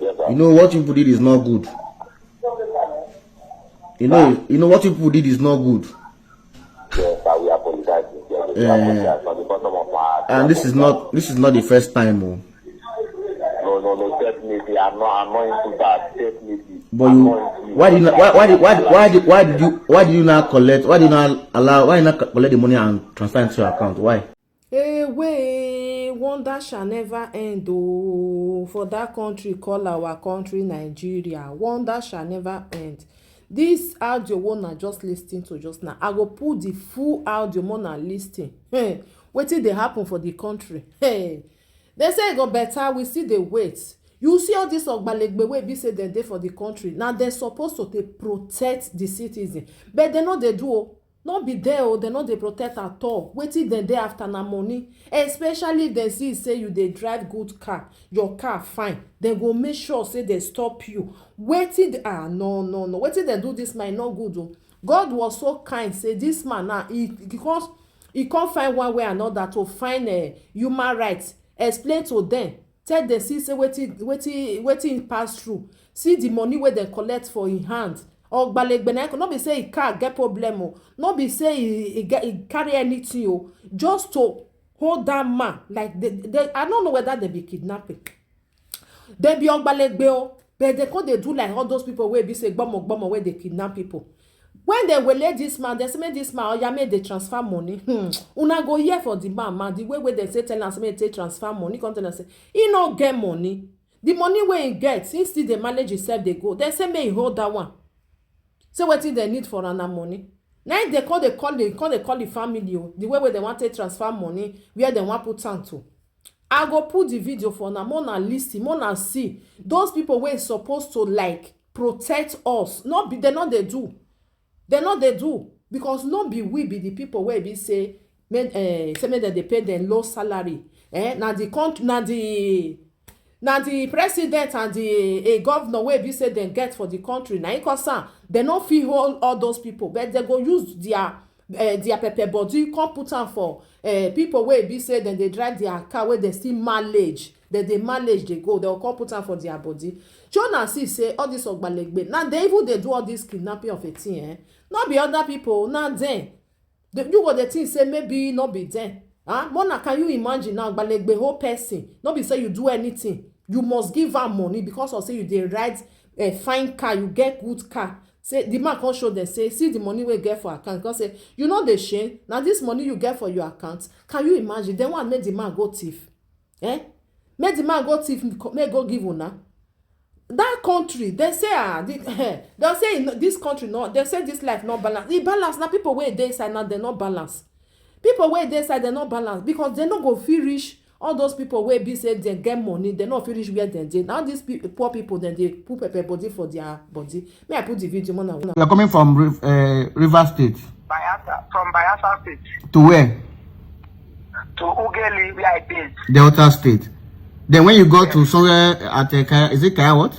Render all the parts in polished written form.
Yes, sir. You know what people did is not good. You know what people did is not good. Yes, sir, we apologize. Yes, we apologize from the bottom of my heart. And this is not the first time. Oh. No, definitely. I'm not into that. Definitely. But why did you not collect? Why did you not collect the money and transfer into your account? Why? Away, wonder shall never end. Oh, for that country call our country Nigeria, wonder shall never end. This audio one just listening to just now. I go put the full audio one listing. Hey, wetin dey happen for the country? Hey, they say e go better. We see the wait. You see all this ogbalegbe wey be say dem dey for the country. Now dem suppose to dey protect the citizens, but dem no dey do o. No be there o, dem no dey protect at all. Wetin dem dey after na money, especially if dem see say you dey drive good car, your car fine, dem go make sure say dem stop you. Wetin no wetin dem do this man no good o. God was so kind say this man now because he come find one way or another to find human rights, explain to dem, tell dem see say wetin he pass through, see the money wey dem collect for him hand. Ogbalegbe na no be say e car get problem o, no be say e carry anything o, just to hold that man like I don't know whether they be kidnapping, they be ogbalegbe o, but they come dey do like all those people wey be say gbomo wey dey kidnap people. When they wele this man, they say make this man oya make dey transfer money. Una go hear for the man the way they say tell am say make dey transfer money, come tell am say he no get money. The money wey he get, he still dey manage himself dey go. They say make he hold that one. Say wetin dem need for ana money. Now they call the family o, the way they want to transfer money, where they want put am to. I go put the video for una, more na listen, more na see those people wey supposed to like protect us. Not be they not they do. They not they do because no be we be the people wey be say make that they pay them low salary. Now the country, now the president and the governor wey be say dem get for the country, na im cause am dem no fit hold all those people, but dem go use their pepper body come put am for people wey be say dem dey drive their car wey dem still manage, dem dey manage dey go, dem go come put am for their body. Jonah see say all this ogbalegbe na dey even dey do all this kidnapping of a thing, no be other people, na dem. You go dey think say maybe no be dem. Mona, can you imagine now ogbalegbe whole person, no be say you do anything, you must give am money because of say you dey ride a fine car, you get good car. Say the man come show dem say see the money wey get for account, come say you no dey shame na this money you get for your account. Can you imagine? Dem wan make the man go thief, make the man go thief, make go give una. That country they say they say this country no, they say this life no balance. The balance na people wey dey inside now, they no balance. People wey dey inside they no balance because they no go fit reach all those people wey be say dem get money, dem no fit reach where dem dey. Now these poor people dem dey put pepper body for their body. May I put the video more now? You are coming from River State. From Bayelsa State. To where? To Ugeli, where I based. Delta State. Then when you go to somewhere at is it Kaya what?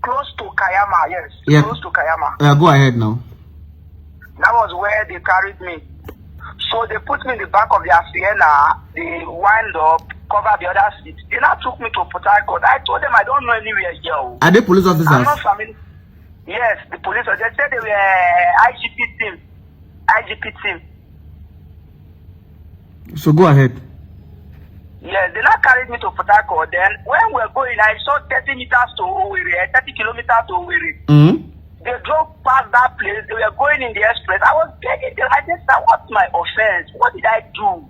Close to Kayama, yes. Yeah. Close to Kayama. Go ahead now. That was where they carried me. So they put me in the back of their Sienna, they wind up, cover the other seat. They now took me to Port Harcourt. I told them I don't know anywhere here. Are they police officers? I'm not familiar. Yes, the police. They said they were IGP team. So go ahead. Yes, they now carried me to Port Harcourt. Then when we were going, I saw 30 meters to Owerri, 30 kilometers to Owerri. They drove past that place. They were going in the express. I was begging them. I said, sir, what's my offense? What did I do?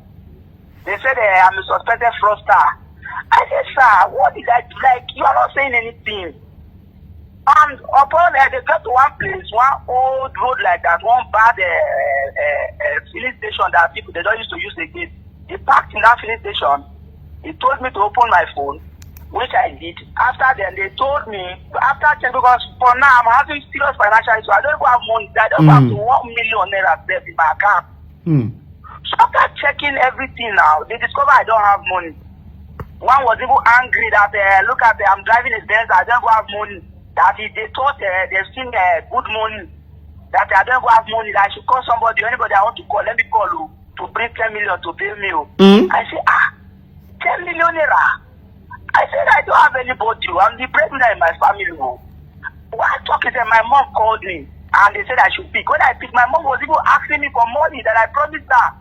They said, I'm a suspected fraudster. I said, sir, what did I do? Like, you are not saying anything. And upon they got to one place, one old road like that, one bad filling station that people, they don't used to use again. He parked in that filling station. He told me to open my phone, which I did. After then, they told me, after checking, because for now I'm having serious financial issues. I don't have money. I don't have to 1 million naira left in my account. So after checking everything now, they discover I don't have money. One was even angry that, look at I'm driving a Benz, I don't have money. That they thought they've seen good money. That I don't have money, that I should call somebody, anybody I want to call, let me call you to bring 10 million to pay me. I say, 10 million naira. I said I don't have anybody. I'm the breadwinner in my family. When I talk is that my mom called me and they said I should pick. When I picked, my mom was even asking me for money that I promised her.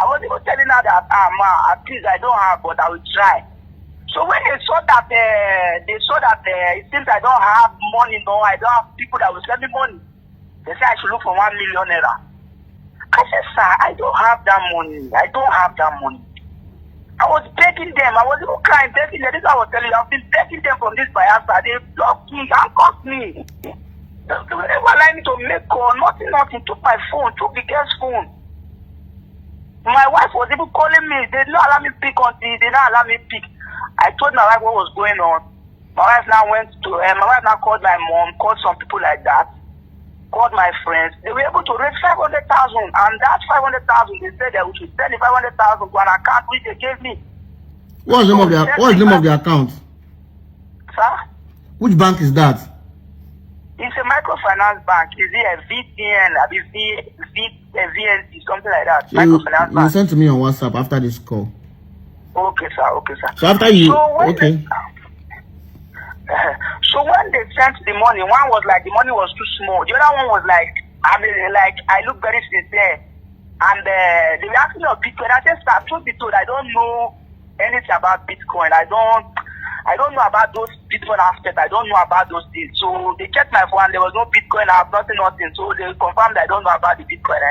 I was even telling her that, at least I don't have, but I will try. So when they saw that, it seems I don't have money, no, I don't have people that will send me money. They said I should look for 1 million naira. I said, sir, I don't have that money. I don't have that money. I was begging them. I was even crying, begging them. This is what I was telling you. I've been begging them from this Bayelsa. They blocked me, handcuffed me. They never allowed me to make call. Nothing. Took my phone, took the girl's phone. My wife was even calling me. They did not allow me pick until they did not allow me pick. I told my wife what was going on. My wife now called my mom, called some people like that, called my friends. They were able to raise 500,000, and that 500,000, they said that we should send the 500,000 to an account which they gave me. What's the name of the account? Sir? Which bank is that? It's a microfinance bank. Is it a VTN, a VNC, something like that? Microfinance bank. You sent to me on WhatsApp after this call. Okay, sir. So after you, So when they sent the money, one was like the money was too small. The other one was like, I look very sincere. And they were asking me about Bitcoin. I said, sir, truth be told, I don't know anything about Bitcoin. I don't know about those Bitcoin aspects. I don't know about those things. So they checked my phone. There was no Bitcoin. I have nothing. So they confirmed I don't know about the Bitcoin.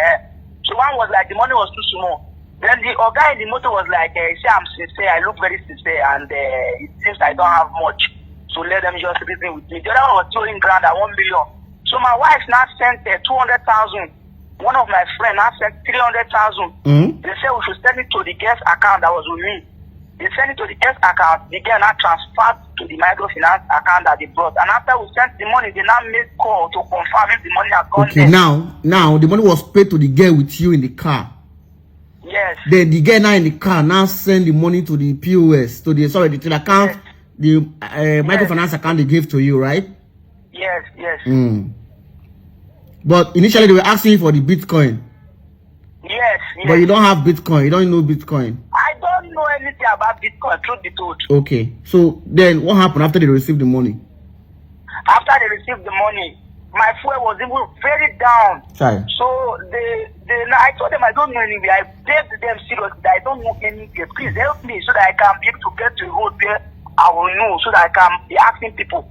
So one was like the money was too small. Then the guy in the motor was like, say I'm sincere. I look very sincere, and it seems I don't have much. So let them just reason with me. The other one was throwing grand at 1 million. So my wife now sent 200,000. One of my friends now sent 300,000. They said we should send it to the guest account that was with me. They sent it to the guest account. The girl now transferred to the microfinance account that they brought. And after we sent the money, they now made call to confirm if the money had gone there. Now the money was paid to the girl with you in the car. Yes. Then the girl now in the car now send the money to the POS, to the account, yes. The microfinance account they gave to you, right? Yes. But initially they were asking you for the Bitcoin. Yes. But you don't have Bitcoin. You don't know Bitcoin. I don't know anything about Bitcoin, truth be told. Okay. So then what happened after they received the money? After they received the money, my fuel was even very down. Sorry. So I told them I don't know anywhere. I begged them seriously that I don't know anywhere. Please help me so that I can be able to get to a road where I will know, so that I can be asking people.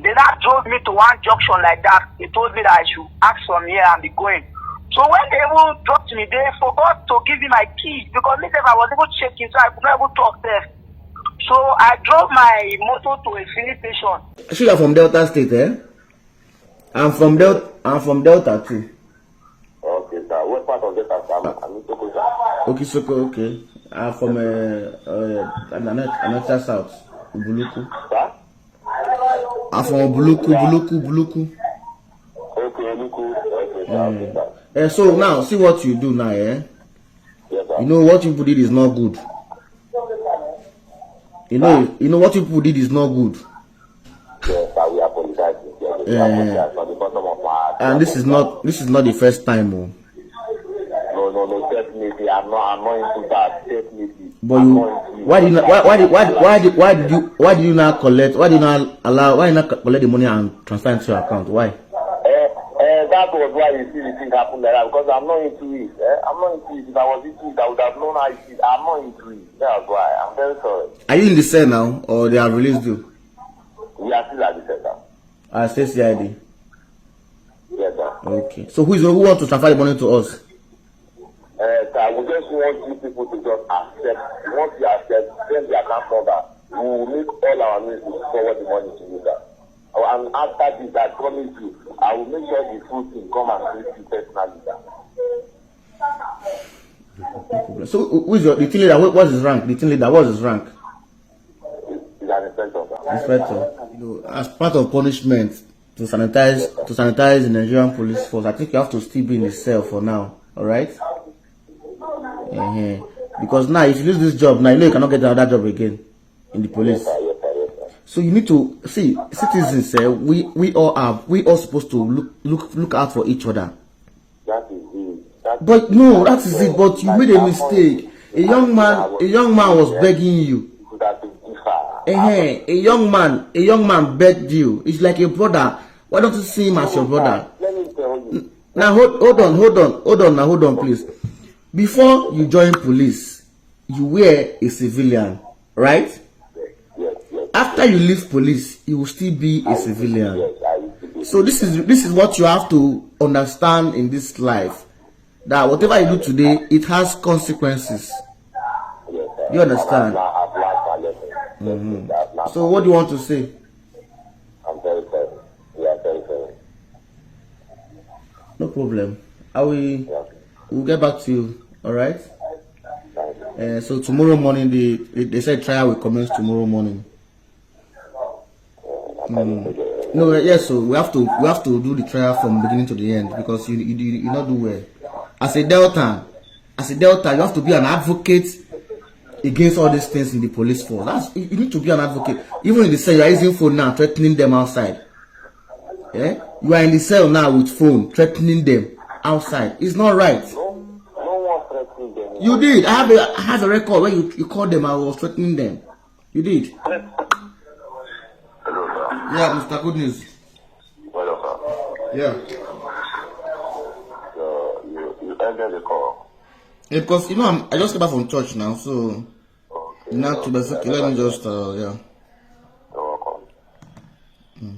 They now drove me to one junction like that. They told me that I should ask from here and be going. So when they even dropped me, they forgot to give me my keys, because later I was able to check in, so I could not even talk there. So I drove my motor to a filling station. So you're from Delta State, eh? I'm from Delta too. Okay, sir. What part of Delta, sir? I'm in Soko, sir. Okay, Soko, okay. I'm from another south, Buluku. Sir? I'm from Buluku. Okay, Buluku. Okay, sir. So now, see what you do now, eh? Yes, sir. You know what you did is not good. You know what you did is not good. Yes, sir. We apologize. And this is not the first time, oh. No, definitely. I'm not into that. Definitely. But why did you not collect the money and transfer into your account? Why? That was why you see the thing happen like that, because I'm not into it. I'm not into it. If I was into it, I would have known how it is. I'm not into it. That's why. I'm very sorry. Are you in the cell now, or they have released you? We are still at the center. State CID. Yes, sir. Okay. So who wants to transfer the money to us? Sir, we just want you people to just accept. Once you accept, send the account number. We will make all our means to forward the money to you, sir. And after this, I promise you, I will make sure the full team come and greet you personally, sir. So who is the team leader? What's his rank? The team leader, what's his rank? He's an inspector, sir. Inspector. You know, as part of punishment to sanitize the Nigerian police force, I think you have to still be in the cell for now. All right? Because now, if you lose this job, now you know you cannot get another job again in the police. Yes, sir. So you need to see, citizens. We all supposed to look out for each other. That is it. That is it. But you made a mistake. A young man was begging you. Could have been different. A young man begged you. It's like a brother. Why don't you see him as your brother? Let me tell you. Now hold on, please. Before you join police, you were a civilian, right? Yes. After you leave police, you will still be a civilian. Yes, I used to be. So this is what you have to understand in this life. That whatever you do today, it has consequences. Yes, sir. You understand? I've learned my lesson. So what do you want to say? I'm very sorry. Yeah, very sorry. No problem. We'll get back to you. All right. Thank you. So tomorrow morning, they said trial will commence tomorrow morning. No, yes. So we have to do the trial from beginning to the end because you not do well. As a Delta, you have to be an advocate against all these things in the police force. You need to be an advocate. Even in the cell, you are using phone now, threatening them outside. Yeah, you are in the cell now with phone, threatening them outside. It's not right. No one threatening them. You did. I have a record where you called them. I was threatening them. You did. Hello, sir. Yeah, Mr. Good News. Hello, sir. Yeah. So you ended the call. Yeah, because I just came back from church now, so Okay. now to let me just yeah. You're welcome. Mm.